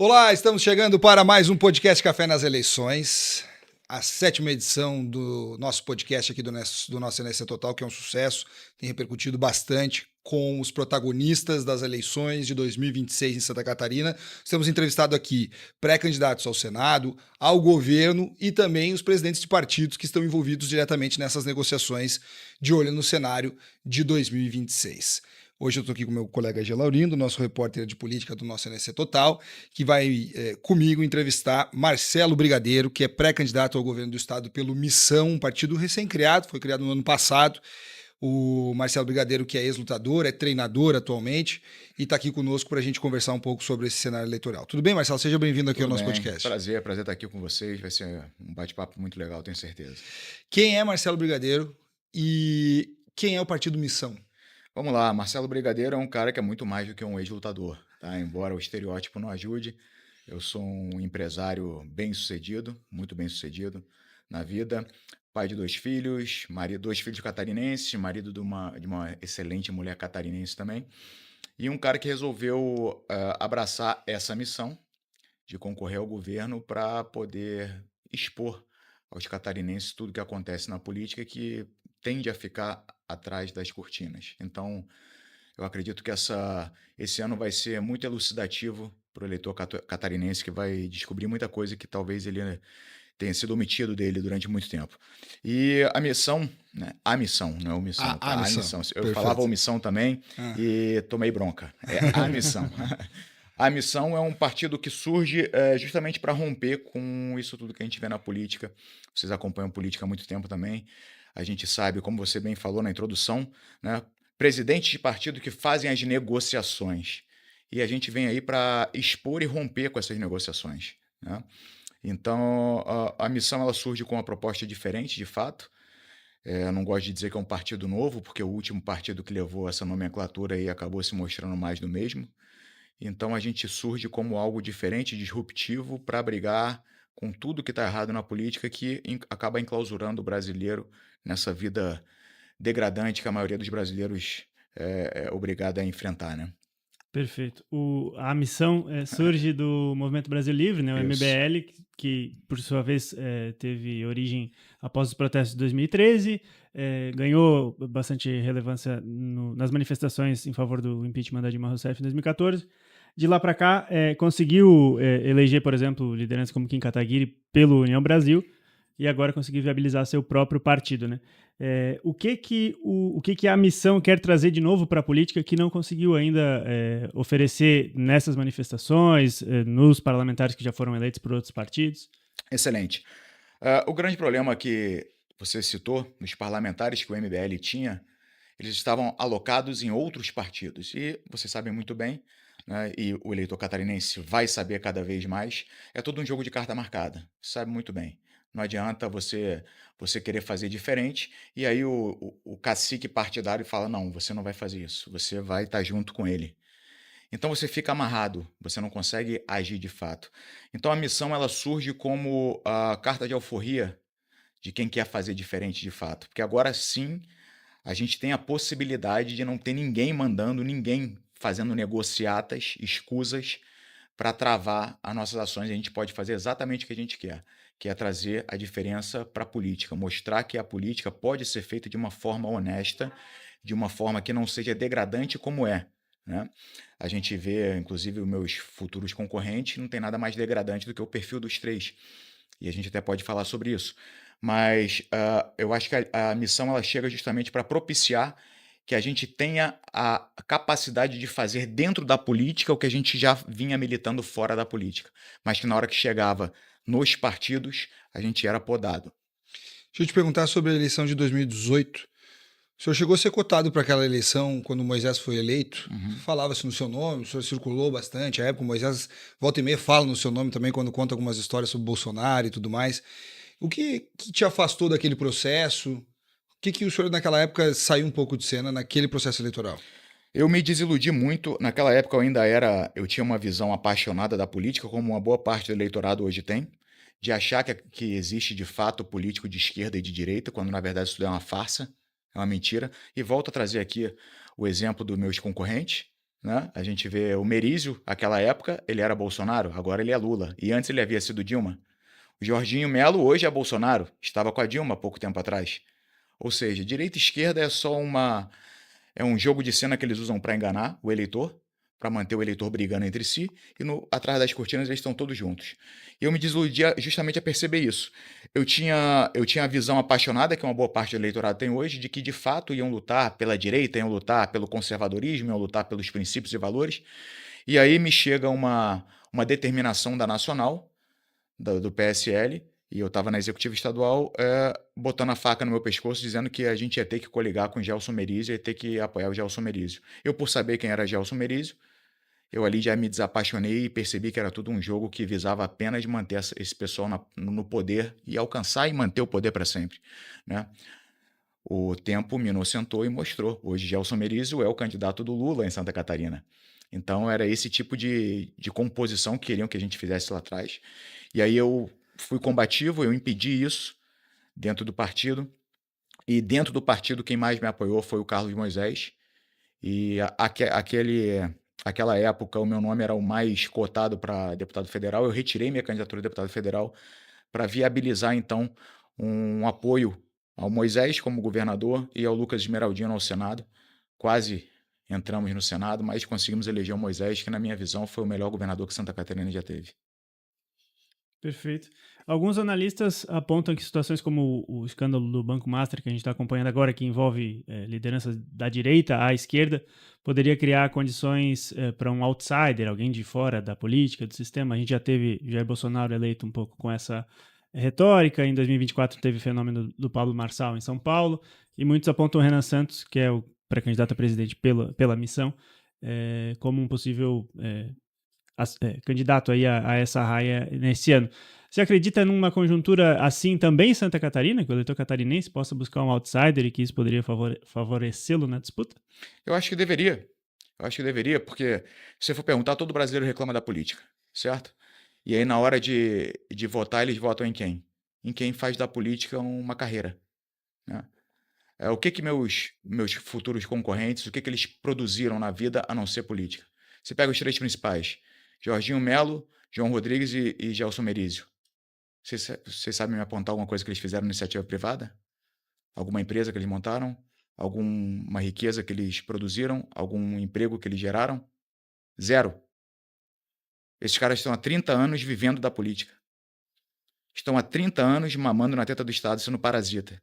Olá, estamos chegando para mais um podcast Café nas Eleições, a 7ª edição do nosso podcast aqui do nosso NSC Total, que é um sucesso, tem repercutido bastante com os protagonistas das eleições de 2026 em Santa Catarina. Temos entrevistado aqui pré-candidatos ao Senado, ao governo e também os presidentes de partidos que estão envolvidos diretamente nessas negociações de olho no cenário de 2026. Hoje eu estou aqui com o meu colega G. Laurindo, nosso repórter de política do nosso NSC Total, que vai comigo entrevistar Marcelo Brigadeiro, que é pré-candidato ao governo do estado pelo Missão, um partido recém-criado, foi criado no ano passado. O Marcelo Brigadeiro, que é ex-lutador, é treinador atualmente, e está aqui conosco para a gente conversar um pouco sobre esse cenário eleitoral. Tudo bem, Marcelo? Seja bem-vindo aqui ao nosso podcast. Prazer estar aqui com vocês, vai ser um bate-papo muito legal, tenho certeza. Quem é Marcelo Brigadeiro e quem é o partido Missão? Vamos lá, Marcelo Brigadeiro é um cara que é muito mais do que um ex-lutador, tá? Embora o estereótipo não ajude, eu sou um empresário bem-sucedido, muito bem-sucedido na vida, pai de 2 filhos, marido, 2 filhos catarinenses, marido de uma excelente mulher catarinense também, e um cara que resolveu abraçar essa missão de concorrer ao governo para poder expor aos catarinenses tudo que acontece na política que tende a ficar atrás das cortinas. Então, eu acredito que esse ano vai ser muito elucidativo para o eleitor catarinense, que vai descobrir muita coisa que talvez ele tenha sido omitido dele durante muito tempo. E a missão, né? A missão, não é omissão, tá? A missão. Eu Perfeito. falava omissão também e tomei bronca. É a missão. A Missão é um partido que surge justamente para romper com isso tudo que a gente vê na política. Vocês acompanham política há muito tempo também. A gente sabe, como você bem falou na introdução, né, presidentes de partido que fazem as negociações. E a gente vem aí para expor e romper com essas negociações, né? Então, a Missão ela surge com uma proposta diferente, de fato. Eu não gosto de dizer que é um partido novo, porque o último partido que levou essa nomenclatura aí acabou se mostrando mais do mesmo. Então a gente surge como algo diferente, disruptivo, para brigar com tudo que está errado na política, que acaba enclausurando o brasileiro nessa vida degradante que a maioria dos brasileiros é obrigada a enfrentar, né? Perfeito. A missão surge do Movimento Brasil Livre, né, o Isso. MBL, que por sua vez teve origem após os protestos de 2013, ganhou bastante relevância nas manifestações em favor do impeachment da Dilma Rousseff em 2014. De lá para cá, conseguiu eleger, por exemplo, lideranças como Kim Kataguiri pelo União Brasil, e agora conseguiu viabilizar seu próprio partido, né? O que a missão quer trazer de novo para a política que não conseguiu ainda oferecer nessas manifestações, nos parlamentares que já foram eleitos por outros partidos? Excelente. O grande problema que você citou, nos parlamentares que o MBL tinha, eles estavam alocados em outros partidos. E vocês sabem muito bem, né, e o eleitor catarinense vai saber cada vez mais, é todo um jogo de carta marcada. Sabe muito bem. Não adianta você querer fazer diferente, e aí o cacique partidário fala, não, você não vai fazer isso, você vai estar junto com ele. Então você fica amarrado, você não consegue agir de fato. Então a missão ela surge como a carta de alforria de quem quer fazer diferente de fato. Porque agora sim a gente tem a possibilidade de não ter ninguém mandando, ninguém fazendo negociatas, escusas para travar as nossas ações. A gente pode fazer exatamente o que a gente quer, que é trazer a diferença para a política, mostrar que a política pode ser feita de uma forma honesta, de uma forma que não seja degradante como é, né? A gente vê, inclusive, os meus futuros concorrentes, não tem nada mais degradante do que o perfil dos 3. E a gente até pode falar sobre isso. Mas eu acho que a missão ela chega justamente para propiciar que a gente tenha a capacidade de fazer dentro da política o que a gente já vinha militando fora da política, mas que na hora que chegava nos partidos, a gente era podado. Deixa eu te perguntar sobre a eleição de 2018. O senhor chegou a ser cotado para aquela eleição quando Moisés foi eleito? Falava-se no seu nome, o senhor circulou bastante. À época, o Moisés, volta e meia, fala no seu nome também quando conta algumas histórias sobre Bolsonaro e tudo mais. O que te afastou daquele processo? O que o senhor naquela época saiu um pouco de cena naquele processo eleitoral? Eu me desiludi muito. Naquela época eu tinha uma visão apaixonada da política, como uma boa parte do eleitorado hoje tem, de achar que existe de fato político de esquerda e de direita, quando na verdade isso é uma farsa, é uma mentira. E volto a trazer aqui o exemplo dos meus concorrentes, né? A gente vê o Merizio, aquela época, ele era Bolsonaro, agora ele é Lula. E antes ele havia sido Dilma. O Jorginho Melo hoje é Bolsonaro, estava com a Dilma há pouco tempo atrás. Ou seja, direita e esquerda é um jogo de cena que eles usam para enganar o eleitor, para manter o eleitor brigando entre si, e atrás das cortinas eles estão todos juntos. E eu me desiludia justamente a perceber isso. Eu tinha a visão apaixonada, que uma boa parte do eleitorado tem hoje, de que de fato iam lutar pela direita, iam lutar pelo conservadorismo, iam lutar pelos princípios e valores. E aí me chega uma determinação da Nacional, do PSL, e eu estava na executiva estadual, botando a faca no meu pescoço, dizendo que a gente ia ter que coligar com o Gelson Merizio, ia ter que apoiar o Gelson Merizio. Eu, por saber quem era Gelson Merizio, eu ali já me desapaixonei e percebi que era tudo um jogo que visava apenas manter esse pessoal no poder e alcançar e manter o poder para sempre, né? O tempo me inocentou e mostrou. Hoje, Gelson Merizio é o candidato do Lula em Santa Catarina. Então, era esse tipo de composição que queriam que a gente fizesse lá atrás. E aí eu fui combativo, eu impedi isso dentro do partido. E dentro do partido, quem mais me apoiou foi o Carlos Moisés. E aquela época, o meu nome era o mais cotado para deputado federal. Eu retirei minha candidatura a deputado federal para viabilizar, então, um apoio ao Moisés como governador e ao Lucas Esmeraldino ao Senado. Quase entramos no Senado, mas conseguimos eleger o Moisés, que, na minha visão, foi o melhor governador que Santa Catarina já teve. Perfeito. Alguns analistas apontam que situações como o escândalo do Banco Master, que a gente está acompanhando agora, que envolve lideranças da direita à esquerda, poderia criar condições para um outsider, alguém de fora da política, do sistema. A gente já teve Jair Bolsonaro eleito um pouco com essa retórica. Em 2024 teve o fenômeno do Pablo Marçal em São Paulo, e muitos apontam o Renan Santos, que é o pré-candidato a presidente pela missão, como um possível candidato aí a essa raia nesse ano. Você acredita numa conjuntura assim também em Santa Catarina, que o eleitor catarinense possa buscar um outsider e que isso poderia favorecê-lo na disputa? Eu acho que deveria. Eu acho que deveria, porque se você for perguntar, todo brasileiro reclama da política, certo? E aí, na hora de votar, eles votam em quem? Em quem faz da política uma carreira, né? O que meus futuros concorrentes, o que eles produziram na vida a não ser política? Você pega os três principais, Jorginho Melo, João Rodrigues e Gelson Merizio. Vocês sabem me apontar alguma coisa que eles fizeram na iniciativa privada? Alguma empresa que eles montaram? Alguma riqueza que eles produziram? Algum emprego que eles geraram? Zero. Esses caras estão há 30 anos vivendo da política. Estão há 30 anos mamando na teta do Estado, sendo parasita.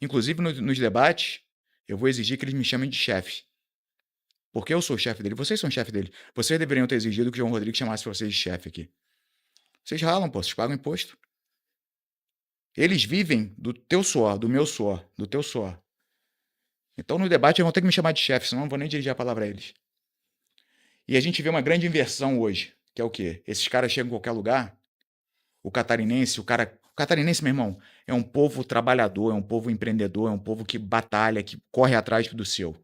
Inclusive, nos debates, eu vou exigir que eles me chamem de chefe. Porque eu sou o chefe dele, vocês são o chefe dele. Vocês deveriam ter exigido que o João Rodrigues chamasse vocês de chefe aqui. Vocês ralam, pô, vocês pagam imposto. Eles vivem do teu suor, do meu suor, do teu suor. Então, no debate, eles vão ter que me chamar de chefe, senão eu não vou nem dirigir a palavra a eles. E a gente vê uma grande inversão hoje, que é o quê? Esses caras chegam em qualquer lugar, o catarinense, o catarinense, meu irmão, é um povo trabalhador, é um povo empreendedor, é um povo que batalha, que corre atrás do seu.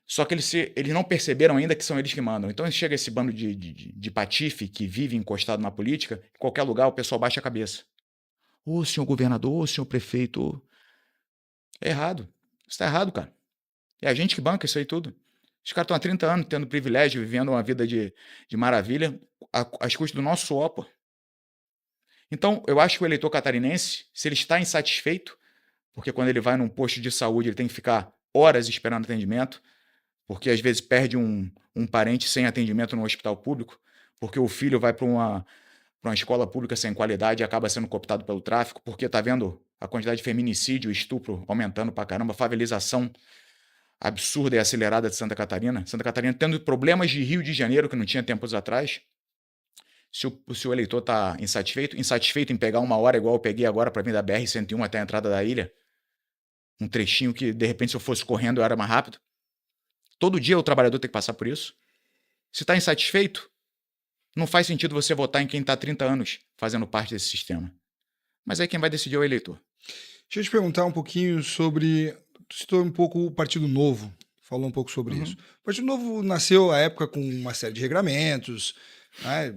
Só que eles não perceberam ainda que são eles que mandam. Então chega esse bando de patife que vive encostado na política, em qualquer lugar o pessoal baixa a cabeça. Ô, senhor governador, ô, senhor prefeito. É errado. Isso está errado, cara. É a gente que banca isso aí tudo. Os caras estão há 30 anos tendo privilégio, vivendo uma vida de maravilha, às custas do nosso suor, pô. Então, eu acho que o eleitor catarinense, se ele está insatisfeito, porque quando ele vai num posto de saúde, ele tem que ficar horas esperando atendimento, porque às vezes perde um parente sem atendimento no hospital público, porque o filho vai para uma escola pública sem qualidade e acaba sendo cooptado pelo tráfico, porque está vendo a quantidade de feminicídio e estupro aumentando pra caramba, favelização absurda e acelerada de Santa Catarina. Santa Catarina tendo problemas de Rio de Janeiro, que não tinha tempos atrás. Se o eleitor está insatisfeito em pegar uma hora igual eu peguei agora para vir da BR-101 até a entrada da ilha, um trechinho que, de repente, se eu fosse correndo, eu era mais rápido. Todo dia o trabalhador tem que passar por isso. Se está insatisfeito, não faz sentido você votar em quem está há 30 anos fazendo parte desse sistema. Mas aí quem vai decidir é o eleitor. Deixa eu te perguntar um pouquinho sobre... Tu citou um pouco o Partido Novo, falou um pouco sobre isso. O Partido Novo nasceu à época com uma série de regramentos, né,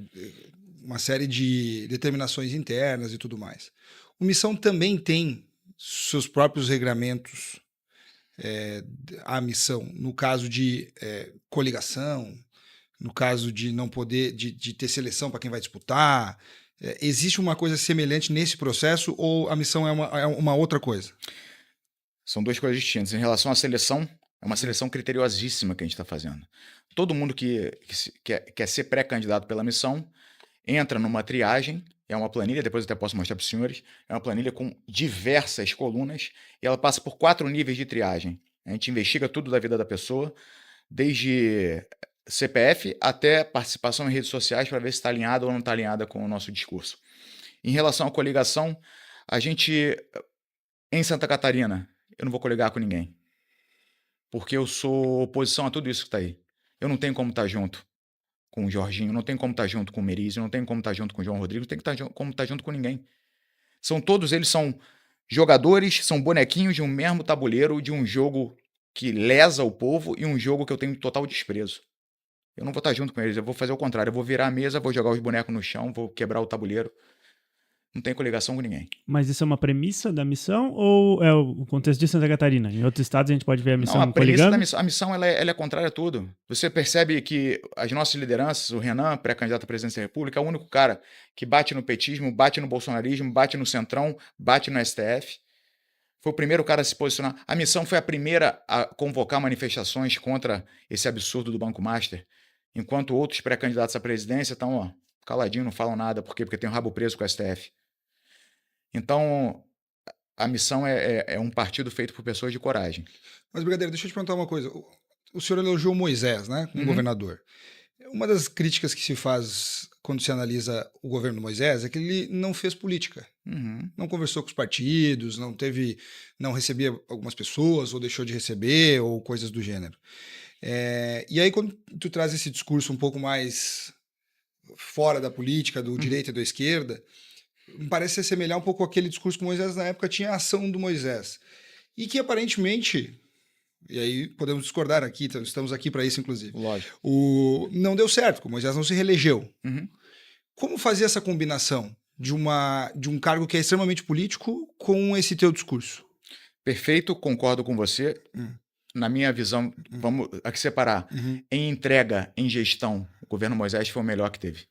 uma série de determinações internas e tudo mais. O Missão também tem seus próprios regramentos, a missão, no caso de coligação, no caso de não poder, de ter seleção para quem vai disputar? Existe uma coisa semelhante nesse processo ou a missão é uma outra coisa? São duas coisas distintas. Em relação à seleção, é uma seleção criteriosíssima que a gente está fazendo. Todo mundo que quer ser pré-candidato pela missão entra numa triagem, é uma planilha, depois eu até posso mostrar para os senhores, é uma planilha com diversas colunas e ela passa por 4 níveis de triagem. A gente investiga tudo da vida da pessoa, desde CPF até participação em redes sociais para ver se está alinhada ou não está alinhada com o nosso discurso. Em relação à coligação, a gente, em Santa Catarina, eu não vou coligar com ninguém, porque eu sou oposição a tudo isso que está aí. Eu não tenho como estar junto com o Jorginho, não tenho como estar junto com o Merizio, não tenho como estar junto com o João Rodrigo, não tenho como estar junto com ninguém. Todos eles são jogadores, são bonequinhos de um mesmo tabuleiro, de um jogo que lesa o povo e um jogo que eu tenho total desprezo. Eu não vou estar junto com eles, eu vou fazer o contrário, eu vou virar a mesa, vou jogar os bonecos no chão, vou quebrar o tabuleiro. Não tem coligação com ninguém. Mas isso é uma premissa da missão ou é o contexto de Santa Catarina? Em outros estados a gente pode ver a missão Não, a premissa coligando? da missão, a missão ela é contrária a tudo. Você percebe que as nossas lideranças, o Renan, pré-candidato à presidência da República, é o único cara que bate no petismo, bate no bolsonarismo, bate no centrão, bate no STF. Foi o primeiro cara a se posicionar. A missão foi a primeira a convocar manifestações contra esse absurdo do Banco Master, enquanto outros pré-candidatos à presidência estão caladinho, não falam nada. Por quê? Porque tem um rabo preso com o STF. Então, a missão é um partido feito por pessoas de coragem. Mas, Brigadeiro, deixa eu te perguntar uma coisa. O senhor elogiou Moisés, né, como governador. Uma das críticas que se faz quando se analisa o governo Moisés é que ele não fez política. Não conversou com os partidos, não recebia algumas pessoas, ou deixou de receber, ou coisas do gênero. E aí, quando tu traz esse discurso um pouco mais fora da política, do direita e da esquerda, me parece se assemelhar um pouco àquele discurso que Moisés na época tinha, a ação do Moisés. E que aparentemente, e aí podemos discordar aqui, estamos aqui para isso inclusive, Lógico. Não deu certo, o Moisés não se reelegeu. Como fazer essa combinação de um cargo que é extremamente político com esse teu discurso? Perfeito, concordo com você. Na minha visão, vamos aqui separar. Em entrega, em gestão, o governo Moisés foi o melhor que teve.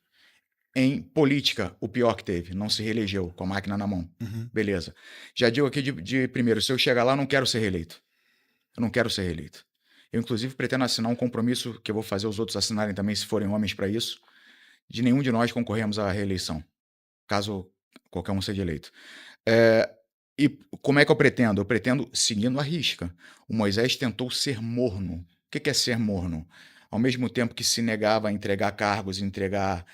Em política, o pior que teve. Não se reelegeu com a máquina na mão. Beleza. Já digo aqui de primeiro, se eu chegar lá, eu não quero ser reeleito. Eu não quero ser reeleito. Eu, inclusive, pretendo assinar um compromisso que eu vou fazer os outros assinarem também, se forem homens para isso, de nenhum de nós concorrermos à reeleição, caso qualquer um seja eleito. E como é que eu pretendo? Eu pretendo seguindo a risca. O Moisés tentou ser morno. O que é ser morno? Ao mesmo tempo que se negava a entregar cargos, entregar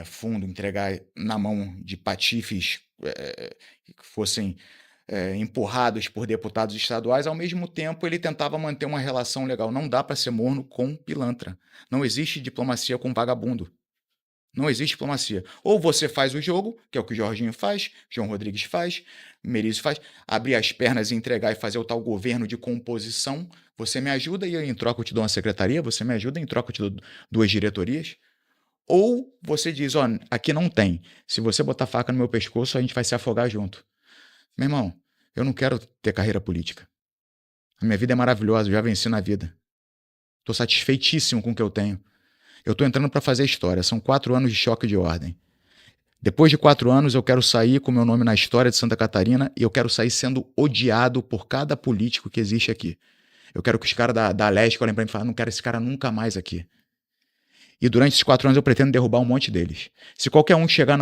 fundo, entregar na mão de patifes que fossem empurrados por deputados estaduais, ao mesmo tempo ele tentava manter uma relação legal. Não dá para ser morno com pilantra. Não existe diplomacia com vagabundo. Não existe diplomacia. Ou você faz o jogo, que é o que o Jorginho faz, João Rodrigues faz, Merizio faz, abrir as pernas e entregar e fazer o tal governo de composição. Você me ajuda e em troca eu te dou uma secretaria, você me ajuda e em troca eu te dou 2 diretorias. Ou você diz, aqui não tem. Se você botar faca no meu pescoço, a gente vai se afogar junto. Meu irmão, eu não quero ter carreira política. A minha vida é maravilhosa, eu já venci na vida. Estou satisfeitíssimo com o que eu tenho. Eu estou entrando para fazer história. São 4 anos de choque de ordem. Depois de 4 anos, eu quero sair com meu nome na história de Santa Catarina e eu quero sair sendo odiado por cada político que existe aqui. Eu quero que os caras da Leste olhem para mim e falem, não quero esse cara nunca mais aqui. E durante esses 4 anos eu pretendo derrubar um monte deles. Se qualquer um chegar,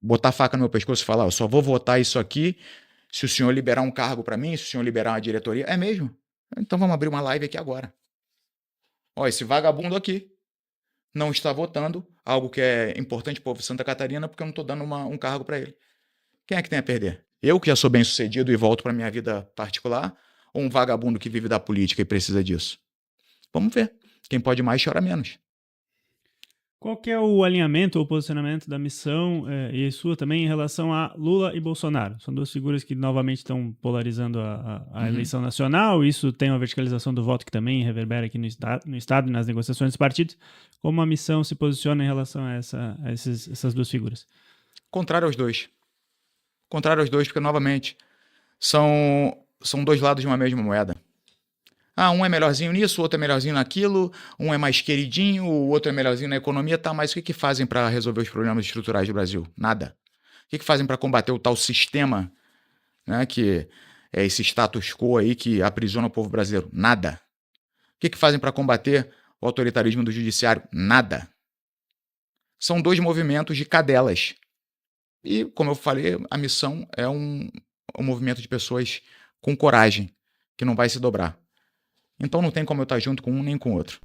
botar faca no meu pescoço e falar, eu só vou votar isso aqui se o senhor liberar um cargo para mim, se o senhor liberar uma diretoria, é mesmo? Então vamos abrir uma live aqui agora. Esse vagabundo aqui não está votando algo que é importante para o povo de Santa Catarina porque eu não estou dando um cargo para ele. Quem é que tem a perder? Eu que já sou bem sucedido e volto para minha vida particular ou um vagabundo que vive da política e precisa disso? Vamos ver. Quem pode mais chora menos. Qual que é o alinhamento ou posicionamento da missão e sua também em relação a Lula e Bolsonaro? São 2 figuras que novamente estão polarizando a eleição nacional. Isso tem uma verticalização do voto que também reverbera aqui no Estado e nas negociações dos partidos. Como a missão se posiciona em relação a essas 2 figuras? Contrário aos 2. Contrário aos 2, porque, novamente, são 2 lados de uma mesma moeda. Um é melhorzinho nisso, o outro é melhorzinho naquilo, um é mais queridinho, o outro é melhorzinho na economia, tá, mas o que fazem para resolver os problemas estruturais do Brasil? Nada. O que fazem para combater o tal sistema, né, que é esse status quo aí que aprisiona o povo brasileiro? Nada. O que fazem para combater o autoritarismo do judiciário? Nada. São dois movimentos de cadelas. E, como eu falei, a missão é um movimento de pessoas com coragem, que não vai se dobrar. Então não tem como eu estar junto com um nem com o outro.